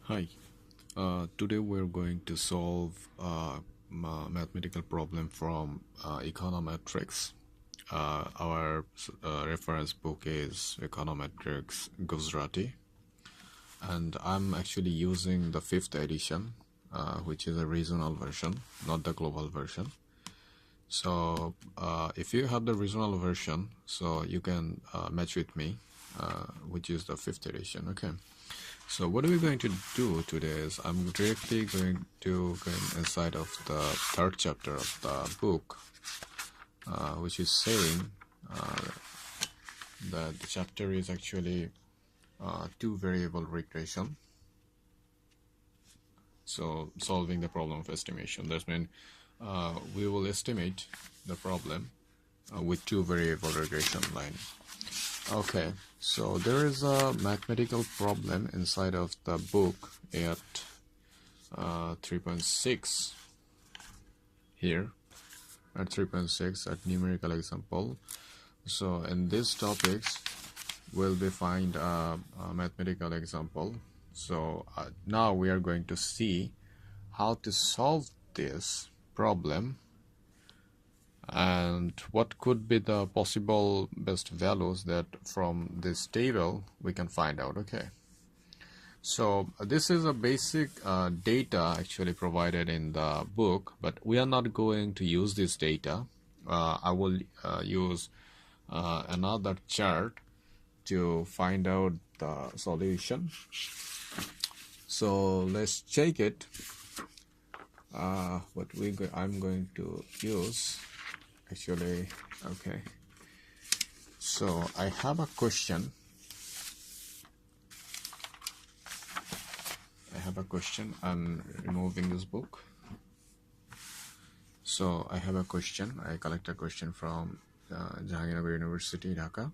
Hi, today we're going to solve a mathematical problem from econometrics. Our reference book is Econometrics Gujrati, and I'm actually using the 5th edition, which is a regional version, not the global version. So if you have the regional version, so you can match with me, which is the 5th edition. Okay. So what are we going to do today is I'm directly going to go inside of the 3rd chapter of the book, which is saying that the chapter is actually two variable regression. So solving the problem of estimation. That means we will estimate the problem with two variable regression line. Okay, so there is a mathematical problem inside of the book at 3.6 here, at 3.6 at numerical example. So in these topics we'll be find a mathematical example. So now we are going to see how to solve this problem and what could be the possible best values that from this table we can find out. Okay, so this is a basic data actually provided in the book, but we are not going to use this data. I will use another chart to find out the solution. So let's check it. What I'm going to use actually. Okay, so I have a question. I'm removing this book. So I have a question. I collect a question from Jahangirnagar University, Dhaka,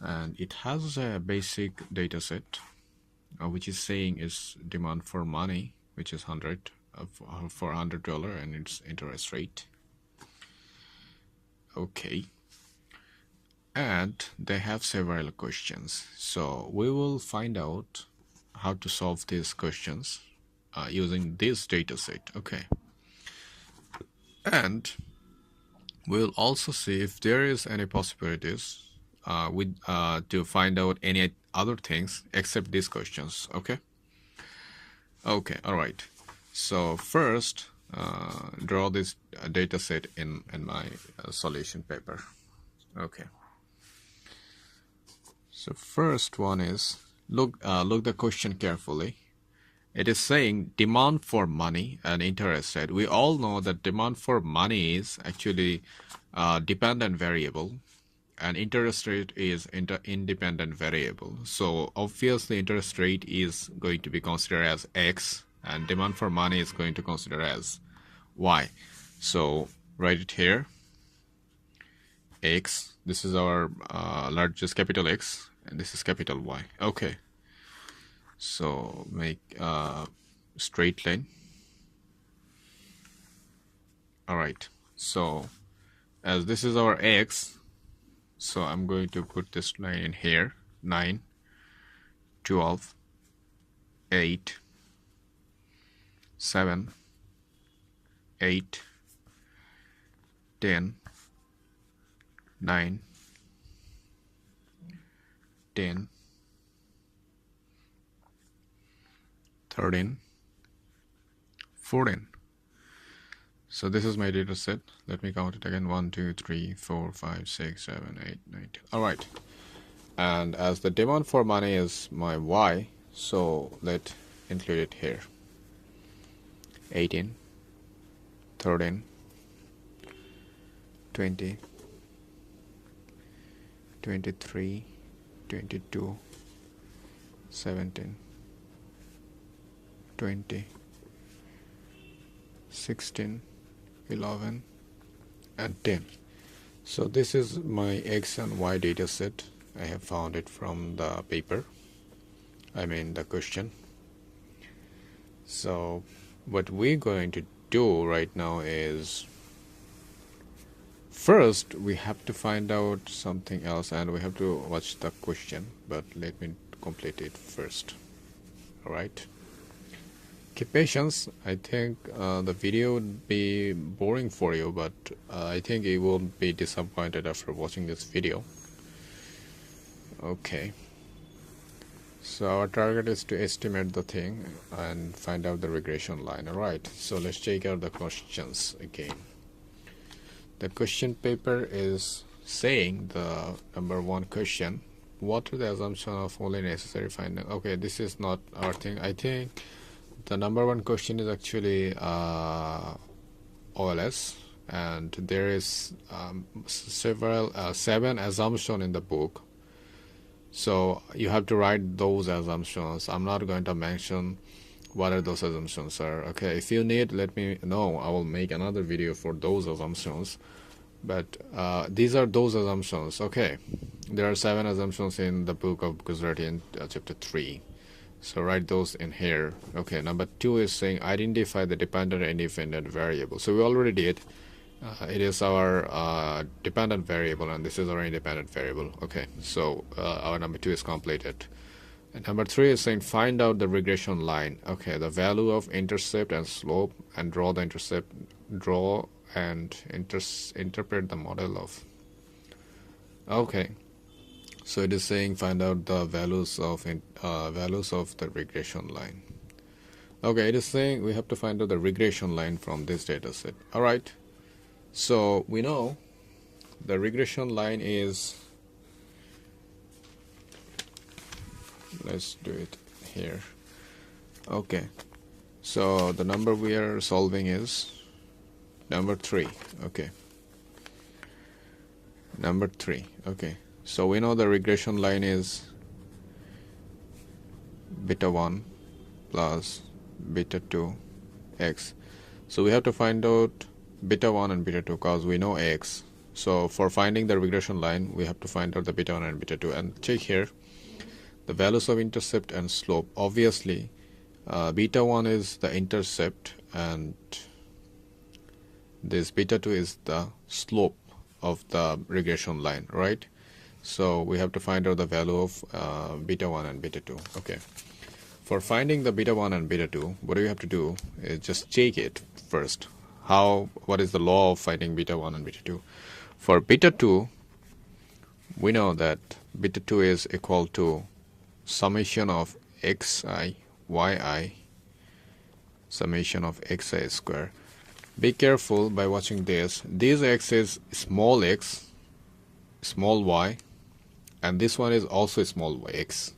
and it has a basic data set which is saying is demand for money, which is for $100 and its interest rate. Okay, and they have several questions, so we will find out how to solve these questions using this data set. Okay, and we'll also see if there is any possibilities to find out any other things except these questions. Okay, all right. So first, draw this data set in my solution paper. Okay, so first one is look the question carefully. It is saying demand for money and interest rate. We all know that demand for money is actually dependent variable, and interest rate is independent variable. So obviously interest rate is going to be considered as X, and demand for money is going to consider as Y. So write it here. X, this is our largest capital X, and this is capital Y. Okay, so make a straight line. All right, so as this is our X, so I'm going to put this line in here. 9, 12, 8, 7, 8, 10, 9, 10, 13, 14. So this is my data set. Let me count it again. 1, 2, 3, 4, 5, 6, 7, 8, 9, 10. All right. And as the demand for money is my Y, so let's include it here. 18, 13, 20, 23, 22, 17, 20, 16, 11, and 10. So this is my X and Y data set. I have found it from the paper, I mean the question. So what we're going to do right now is first we have to find out something else, and we have to watch the question, but let me complete it first. Alright. Keep patience. I think the video would be boring for you, but I think you won't be disappointed after watching this video. Okay. So our target is to estimate the thing and find out the regression line. Alright, so let's check out the questions again. The question paper is saying the number one question, what are the assumptions of only necessary finding? Okay, this is not our thing. I think the number one question is actually OLS, and there is seven assumptions in the book. So you have to write those assumptions. I'm not going to mention what are those assumptions are. Okay, if you need, let me know. I will make another video for those assumptions. But these are those assumptions. Okay, there are 7 assumptions in the book of Gujrati in chapter 3. So write those in here. Okay, number 2 is saying identify the dependent and independent variable. So we already did. It is our dependent variable, and this is our independent variable. Okay, so our number 2 is completed. And number 3 is saying find out the regression line. Okay, the value of intercept and slope, and draw the intercept, and interpret the model of. Okay, so it is saying find out the values of the regression line. Okay, it is saying we have to find out the regression line from this data set. All right. So we know the regression line is, let's do it here. Okay, so the number we are solving is number 3. Okay, number 3. Okay, so we know the regression line is beta 1 plus beta 2 x. So we have to find out beta 1 and beta 2 because we know x. So for finding the regression line, we have to find out the beta 1 and beta 2. And check here the values of intercept and slope. Obviously beta 1 is the intercept and this beta 2 is the slope of the regression line, right? So we have to find out the value of beta 1 and beta 2. Okay, for finding the beta 1 and beta 2, what do you have to do is just check it first. What is the law of finding beta 1 and beta 2? For beta 2, we know that beta 2 is equal to summation of xi, yi, summation of xi square. Be careful by watching this. This x is small x, small y, and this one is also small x.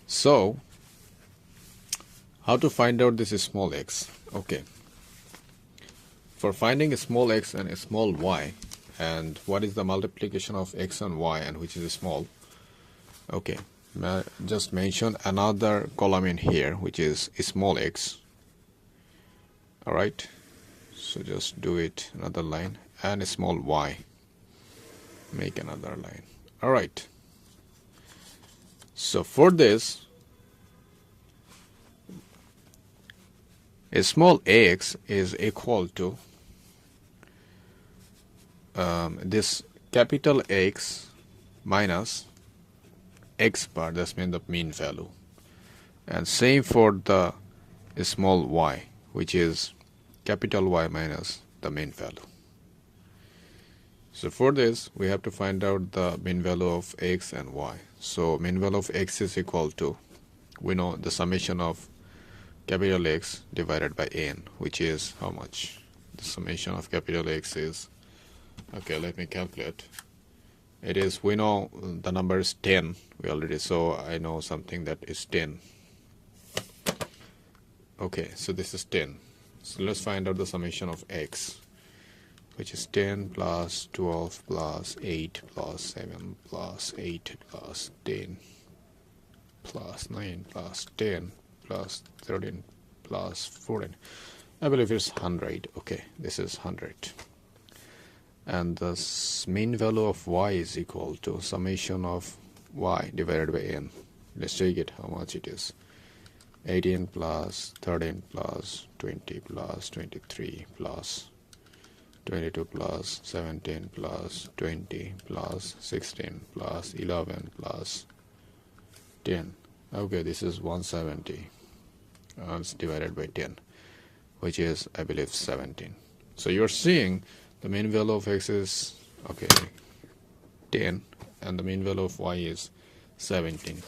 So, how to find out this is small x? Okay. For finding a small x and a small y, and what is the multiplication of x and y, and which is small? Okay, just mention another column in here, which is a small x. Alright, so just do it another line, and a small y. Make another line. Alright, so for this, a small x is equal to this capital X minus x bar, that's mean the mean value, and same for the small y, which is capital Y minus the mean value. So for this we have to find out the mean value of x and y. So mean value of x is equal to, we know the summation of capital X divided by n, which is how much? The summation of capital X is, okay, let me calculate. It is, we know the number is 10. We already saw, I know something that is 10. Okay, so this is 10. So let's find out the summation of x, which is 10 plus 12 plus 8 plus 7 plus 8 plus 10 plus 9 plus 10 plus 13 plus 14. I believe it's 100. Okay, this is 100. And the mean value of y is equal to summation of y divided by n. Let's check it, how much it is. 18 plus 13 plus 20 plus 23 plus 22 plus 17 plus 20 plus 16 plus 11 plus 10. Okay, this is 170. It's divided by 10, which is, I believe, 17. So you're seeing the mean value of x is, okay, 10, and the mean value of y is 17.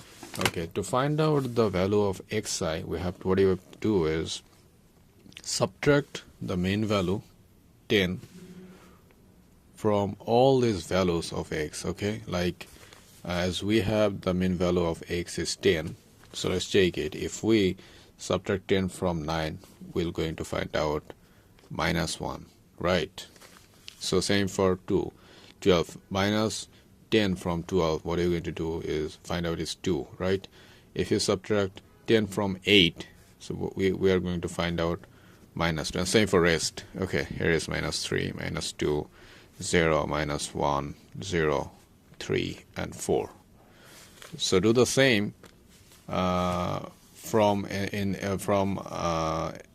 Okay, to find out the value of xi, what you have to do is subtract the mean value 10 from all these values of x. Okay, like as we have the mean value of x is 10, so let's check it. If we subtract 10 from 9, we're going to find out -1, right? So same for 12 minus 10 from 12, what you're going to do is find out is 2, right? If you subtract 10 from 8, so we are going to find out -2. And same for rest. Okay, here is -3, -2, 0, -1, 0, 3, and 4. So do the same from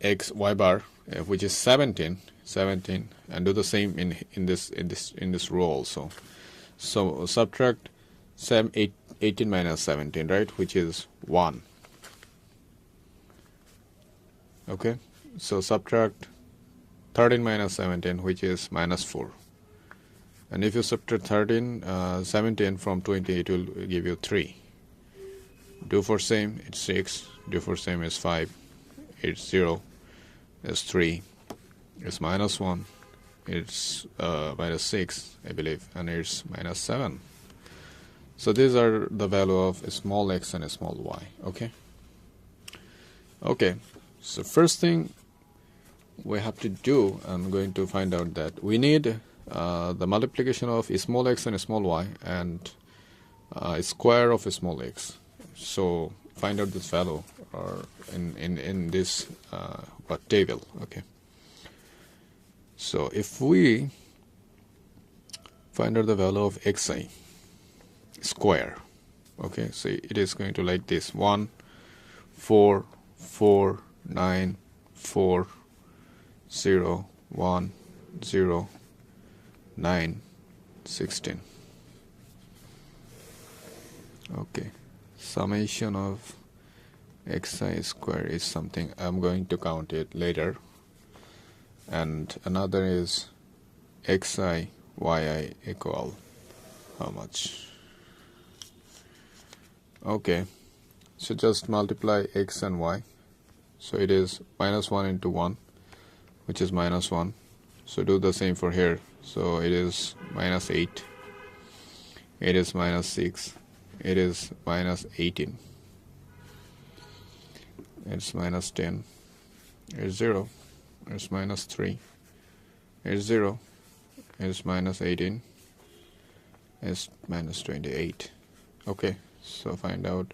x y bar, which is 17, and do the same in this row also. So subtract 18 minus 17, right, which is 1. Okay, so subtract 13 minus 17, which is -4. And if you subtract 17 from 20, it will give you 3. Do for same, it's 6. Do for same is 5. It's 0. It's 3. It's -1. It's -6, I believe, and it's -7. So these are the value of a small x and a small y. Okay, so first thing we have to do, I'm going to find out that we need the multiplication of a small x and a small y and a square of a small x. So find out this value or in this table. Okay, so if we find out the value of xi square, okay, so it is going to like this: 1 4 4 9 4 0 1 0 9 16. Okay, summation of xi square is something I'm going to count it later, and another is xi yi equal how much. Okay, so just multiply x and y. So it is -1 into 1, which is -1. So do the same for here. So it is -8. It is -6. It is -18. It's -10. It's 0. It's -3. It's 0. It's -18. It's -28. Okay, so find out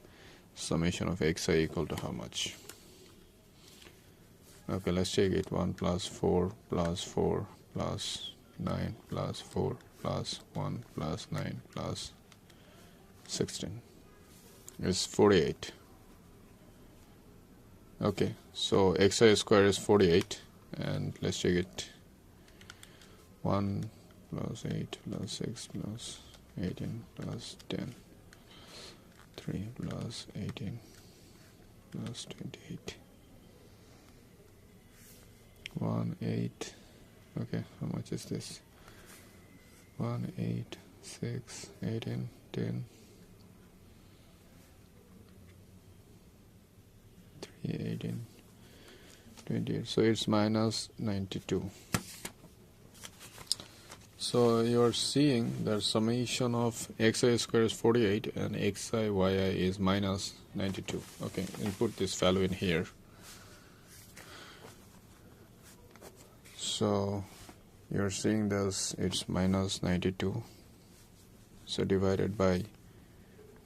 summation of xi equal to how much. Okay, let's check it. 1 plus 4 plus 4 plus 9 plus 4 plus 1 plus 9 plus 16 is 48. Okay, so xi square is 48, and let's check it. 1 plus 8 plus 6 plus 18 plus 10, 3 plus 18 plus 28, 1 8. Okay, how much is this? 1 8 6 18 10 3 18 28. So it's -92. So you're seeing the summation of xi square is 48 and xi yi is -92. Okay, input this value in here. So you're seeing this, it's -92. So divided by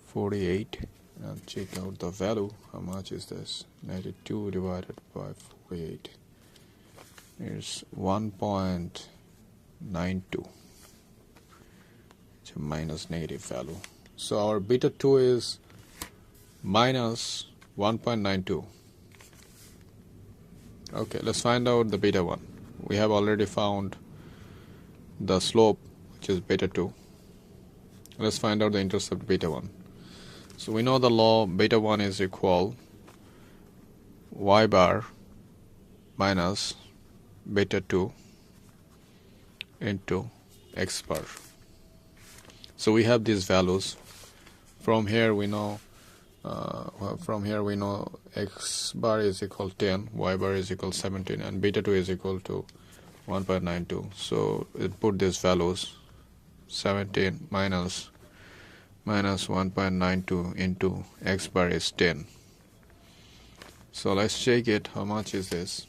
48 and check out the value. How much is this? 92 divided by 48 is 1.92. It's a negative value. So our beta 2 is -1.92. Okay, let's find out the beta 1. We have already found the slope, which is beta 2. Let's find out the intercept beta 1. So we know the law beta 1 is equal y bar minus beta 2 into x bar. So we have these values. From here we know x bar is equal 10, y bar is equal 17, and beta 2 is equal to 1.92. So it put these values 17 minus 1.92 into x bar is 10. So let's check it. How much is this?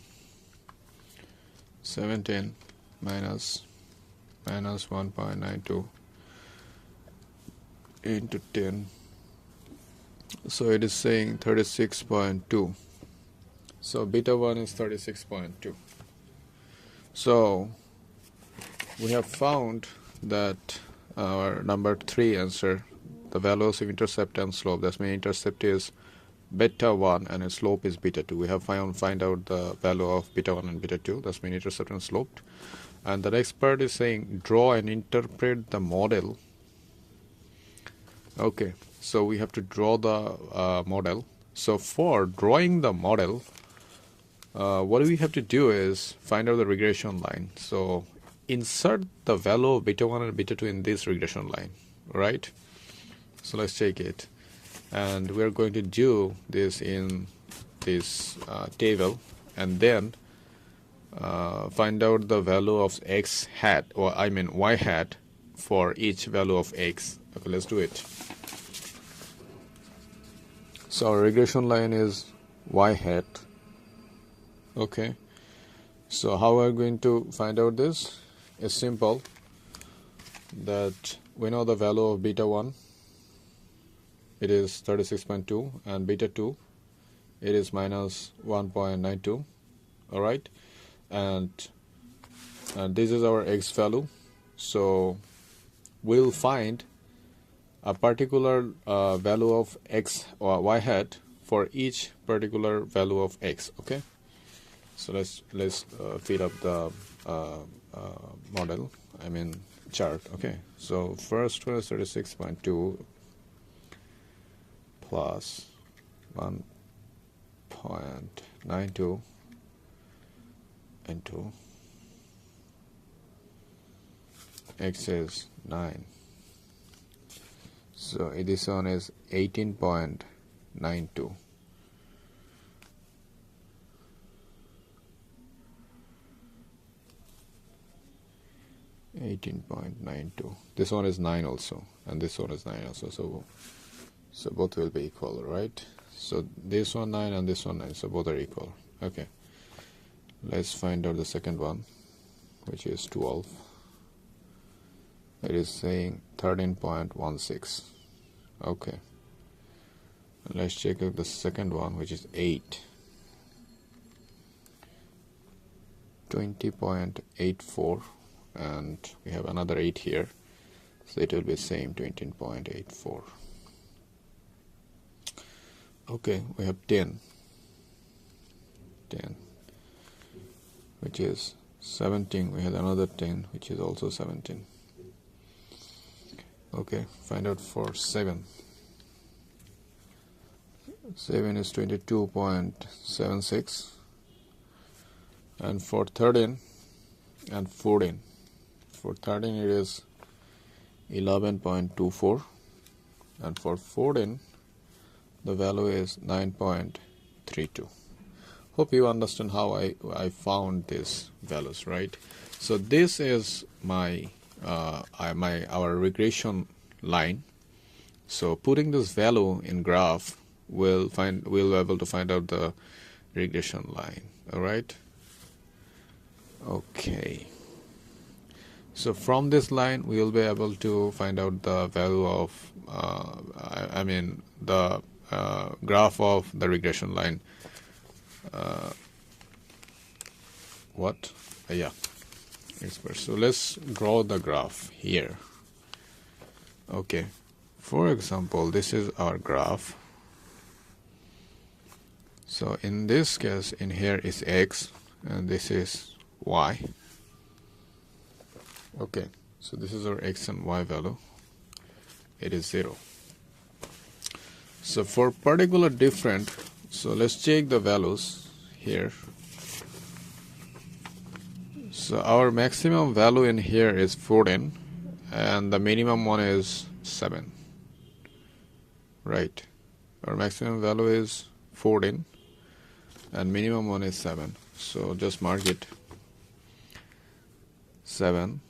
17 minus 1.92 into 10. So it is saying 36.2. So beta 1 is 36.2. So we have found that our number 3 answer, the values of intercept and slope, that means intercept is beta 1 and its slope is beta 2. We have find out the value of beta 1 and beta 2, that means intercept and slope. And the next part is saying draw and interpret the model. Okay, so we have to draw the model. So for drawing the model, what we have to do is find out the regression line. So insert the value of beta 1 and beta 2 in this regression line, right? So let's take it, and we're going to do this in this table, and then find out the value of x hat, or I mean y hat, for each value of x. Okay, let's do it. So our regression line is y hat. Okay, so how are we going to find out this? It's simple, that we know the value of beta 1, it is 36.2, and beta 2, it is minus 1.92. Alright, and this is our x value. So we'll find a particular value of x or y hat for each particular value of x. Okay, so let's feed up the model, I mean chart. Okay, so first one is 36.2 plus 1.92 into x is 9. So this one is 18.92. 18.92. This one is 9 also, and this one is 9 also. So both will be equal, right? So this one 9 and this one 9, so both are equal. Okay, let's find out the second one, which is 12. It is saying 13.16. Okay, let's check out the second one, which is 8. 20.84, and we have another 8 here, so it will be same 20.84. Okay, we have 10, which is 17. We had another 10, which is also 17. Okay, find out for 7. 7 is 22.76, and for 13 and 14, for 13 it is 11.24, and for 14 the value is 9.32. Hope you understand how I found these values, right? So this is my our regression line. So putting this value in graph, we'll be able to find out the regression line. All right. Okay. So from this line, we will be able to find out the value of the graph of the regression line. Yeah. So let's draw the graph here. Okay, for example, this is our graph. So in this case, in here is x and this is y. Okay, so this is our x and y value. It is 0. So for particular different, so let's check the values here. So our maximum value in here is 14 and the minimum one is 7. Right. Our maximum value is 14 and minimum one is 7. So just mark it. 7,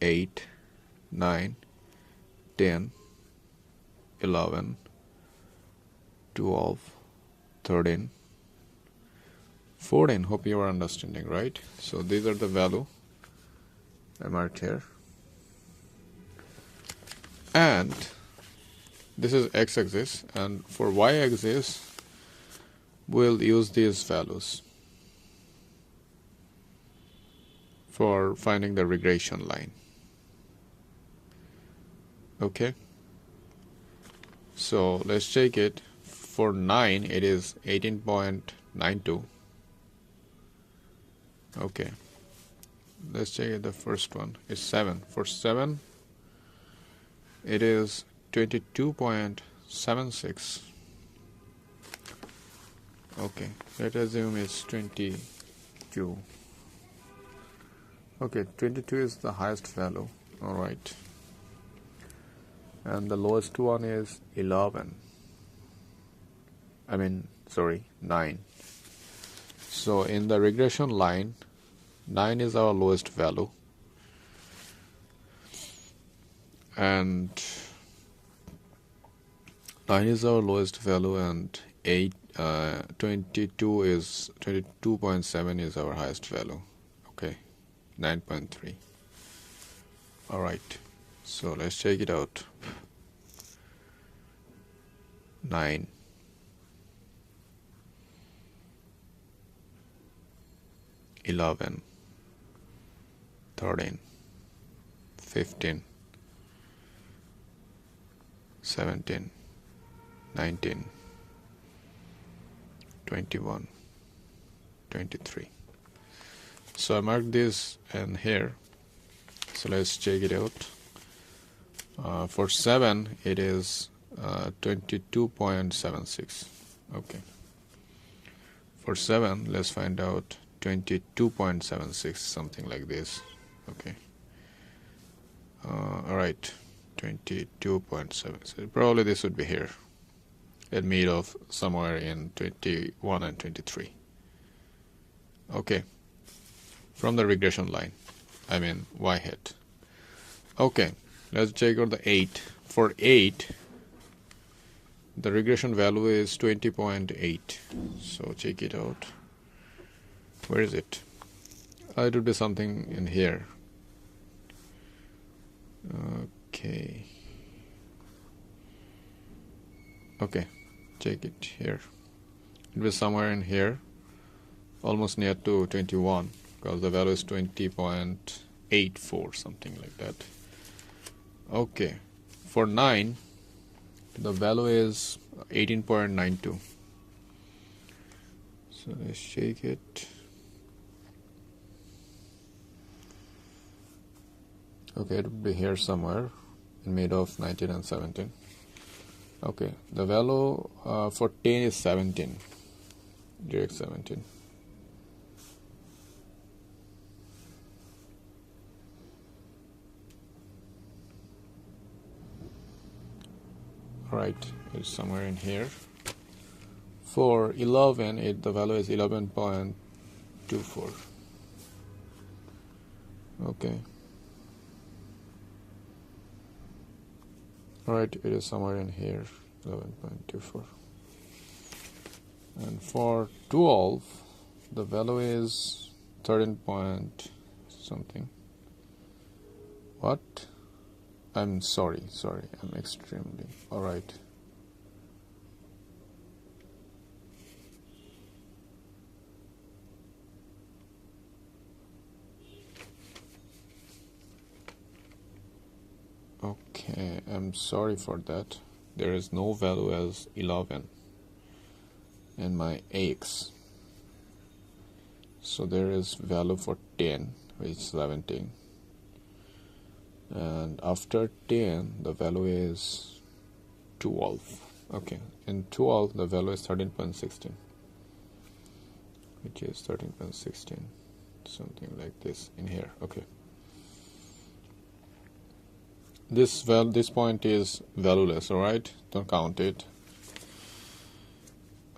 8, 9, 10, 11, 12, 13, 14. Hope you are understanding, right? So these are the value I marked here. And this is x-axis, and for y-axis we'll use these values for finding the regression line. Okay, so let's check it. For 9 it is 18.92. Okay, let's check it. The first one is 7. For 7 it is 22.76. Okay, let's assume it's 22. Okay, 22 is the highest value. Alright, and the lowest one is 11. 9. So in the regression line, 9 is our lowest value, and 9 is our lowest value, and 22.7 is our highest value. Okay, 9.3. Alright, so let's check it out. 9, 11, 13, 15, 17, 19, 21, 23. So I marked this in here. So let's check it out. For 7 it is 22.76. Okay, for 7 let's find out 22.76, something like this. Okay, alright, 22.76. Probably this would be here. It meet off somewhere in 21 and 23. Okay, from the regression line, y hat. Okay, let's check out the 8. For 8 the regression value is 20.8. so check it out. Where is it? It would be something in here. Okay, check it here. It was somewhere in here, almost near to 21, because the value is 20.84, something like that. Okay, for 9 the value is 18.92. so let's check it. Okay, it would be here somewhere in mid of 19 and 17. Okay, the value for 10 is 17, direct 17. Alright, it's somewhere in here. For 11, the value is 11.24. Okay. Alright, it is somewhere in here, 11.24. And for 12, the value is 13 point something. What? I'm sorry, I'm extremely. Alright. Okay, I'm sorry for that. There is no value as 11 in my AX. So there is value for 10, which is 17. And after 10, the value is 12. Okay, in 12 the value is 13.16, which is 13.16, something like this in here. Okay, this point is valueless, alright, don't count it.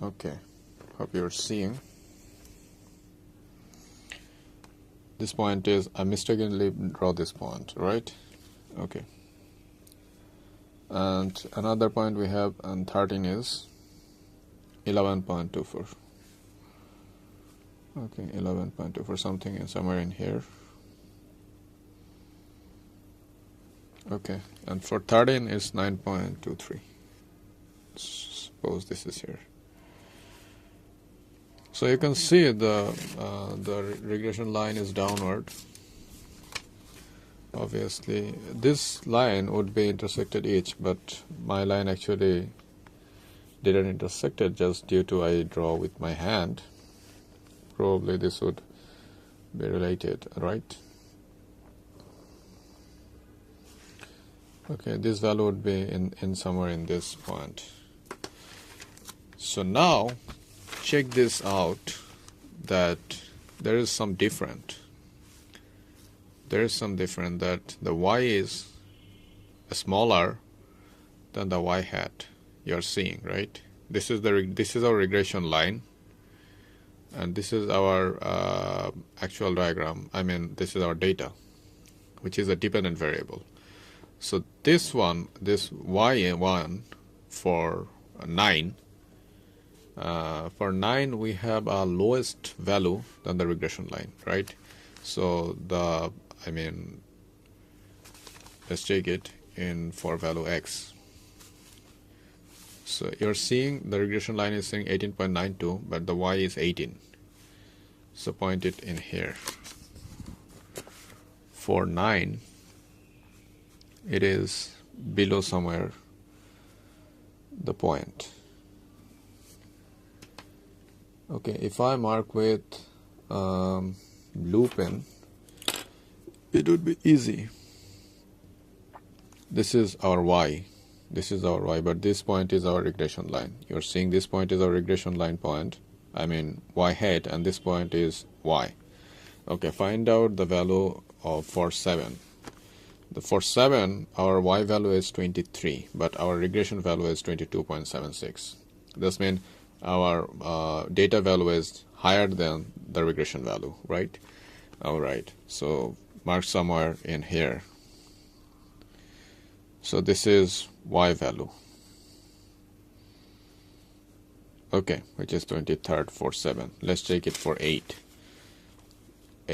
Okay, hope you're seeing. This point is, I mistakenly draw this point, right? Okay. And another point we have on 13 is 11.24. Okay, 11.24, something in somewhere in here. Okay, and for 13 is 9.23. Suppose this is here. So you can see the regression line is downward. Obviously, this line would be intersected each, but my line actually didn't intersect it just due to I draw with my hand. Probably this would be related, right? Okay, this value would be in somewhere in this point. So now check this out, that there is some different. There is some different, that the y is smaller than the y hat you're seeing, right? This is our regression line, and this is our actual diagram. I mean, this is our data, which is a dependent variable. So this one, this y1 for 9. For 9 we have a lowest value than the regression line, right? So let's take it in for value x. So you're seeing the regression line is saying 18.92, but the y is 18. So point it in here. For 9 it is below somewhere the point. Okay, if I mark with blue pen, it would be easy. This is our y. This is our y, but this point is our regression line. You're seeing this point is our regression line point. I mean y hat, and this point is y. Okay, find out the value of for 7. For 7, our y value is 23, but our regression value is 22.76. This means our data value is higher than the regression value, right? Alright, so mark somewhere in here. So this is y value. Okay, which is 23rd for 7. Let's take it for 8.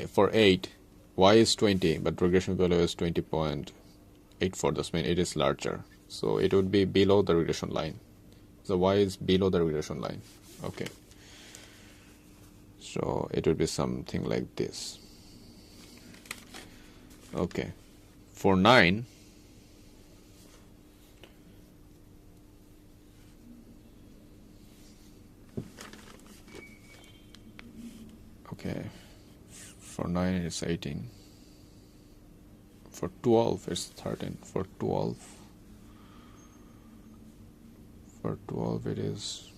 For 8, y is 20, but regression value is 20.84. This means it is larger. So it would be below the regression line. So y is below the regression line. Okay. So it would be something like this. Okay. For 9, okay, for 9 it's 18. For 12 it's 13. For 12 it is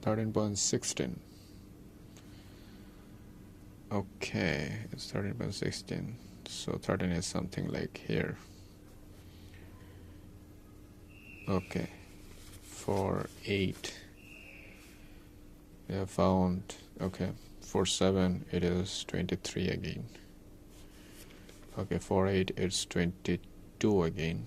13.16. Okay, it's 13.16. So 13 is something like here. Okay, for 8 we have found, okay, for 7 it is 23 again. Okay, for 8 it's 22 again.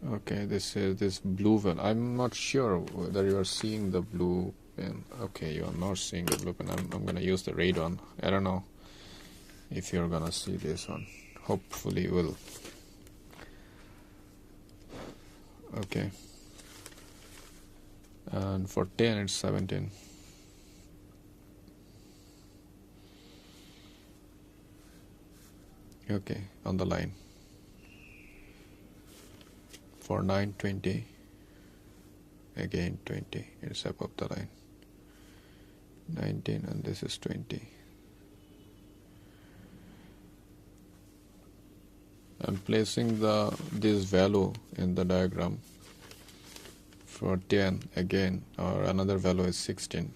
Okay, this is this blue pen. I'm not sure whether you are seeing the blue pen. Okay, you are not seeing the blue pen. I'm gonna use the red one. I don't know if you're gonna see this one. Hopefully you will. Okay, and for 10 it's 17. Okay, on the line. For 9, 20, again 20, it's above the line. 19, and this is 20. I'm placing this value in the diagram for 10 again, or another value is 16.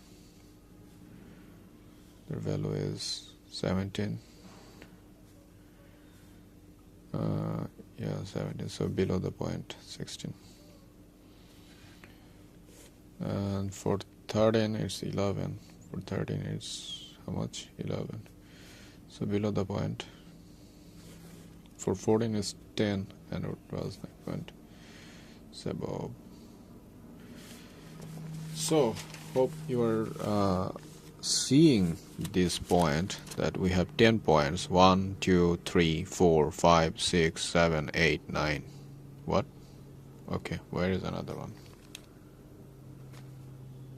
The value is 17. Yeah, 17, so below the point, 16. And for 13 it's 11. For 13 it's how much? 11. So below the point. For 14 is 10, and it was like point. So above. So hope you are seeing this point that we have 10 points. 1, 2, 3, 4, 5, 6, 7, 8, 9. What? Okay, where is another one?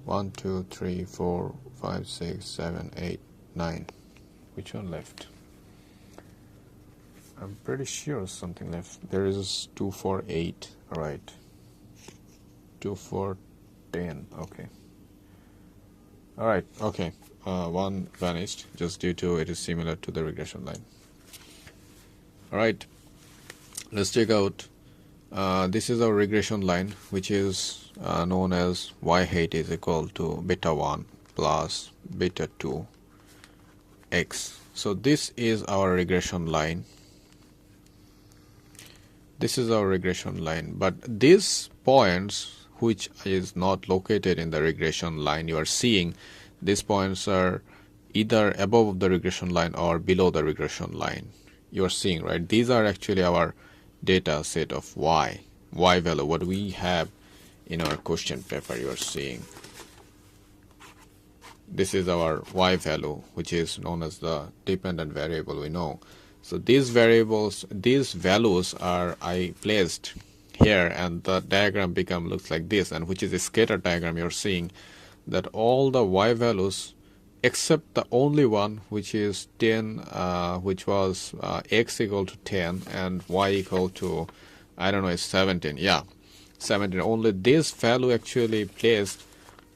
1, 2, 3, 4, 5, 6, 7, 8, 9. Which one left? I'm pretty sure something left. There is 2, 4, 8. Alright. 2, 4, 10. Okay. Alright, okay. One vanished just due to it is similar to the regression line. Alright. Let's check out. This is our regression line, which is known as y hat is equal to beta 1 plus beta 2 x. So this is our regression line. This is our regression line, but these points which is not located in the regression line, you are seeing these points are either above the regression line or below the regression line. You are seeing, right? These are actually our data set of y value, what we have in our question paper. You are seeing this is our y value, which is known as the dependent variable, we know. So these variables, these values are I placed here, and the diagram looks like this, and which is a scatter diagram. You're seeing that all the y values except the only one, which is 10, which was x equal to 10 and y equal to, I don't know, it's 17. Yeah, 17. Only this value actually placed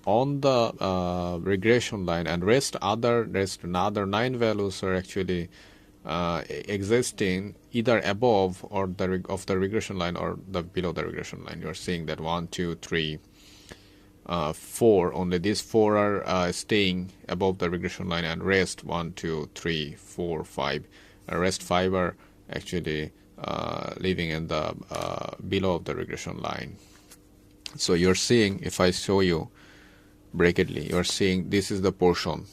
on the regression line, and rest another 9 values are actually existing either above or of the regression line or below the regression line. You are seeing that 1, 2, 3, 4. Only these 4 are staying above the regression line, and rest 1, 2, 3, 4, 5. Rest 5 are actually living in the below of the regression line. So you're seeing, if I show you brackedly, you're seeing this is the portion.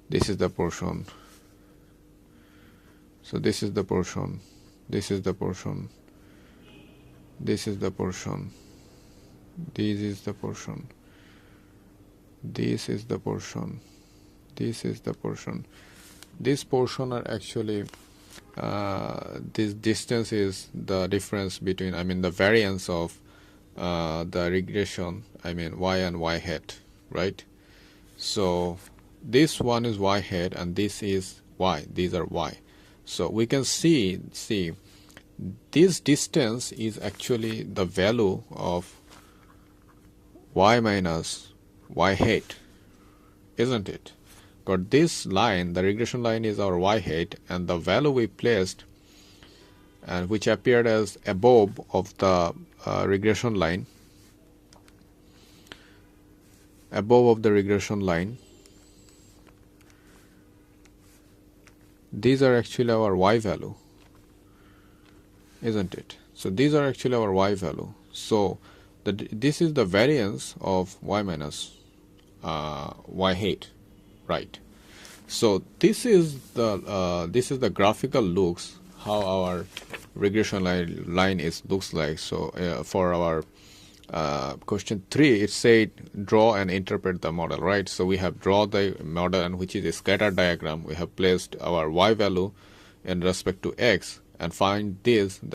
This is the portion. So this is the portion, this is the portion, this is the portion, this is the portion, this is the portion, this is the portion. This portion are actually, this distance is the difference between, the variance of the regression, y and y hat, right? So this one is y hat and this is y, these are y. So we can see this distance is actually the value of y minus y hat, isn't it? Got this line, the regression line is our y hat, and the value we placed, and which appeared as above of the regression line, above of the regression line. These are actually our y value, isn't it? So these are actually our y value. So this is the variance of y minus y hat, right? So this is the graphical looks how our regression line looks like. So for our question 3, it said draw and interpret the model, right? So we have draw the model, and which is a scatter diagram. We have placed our y value in respect to x and find this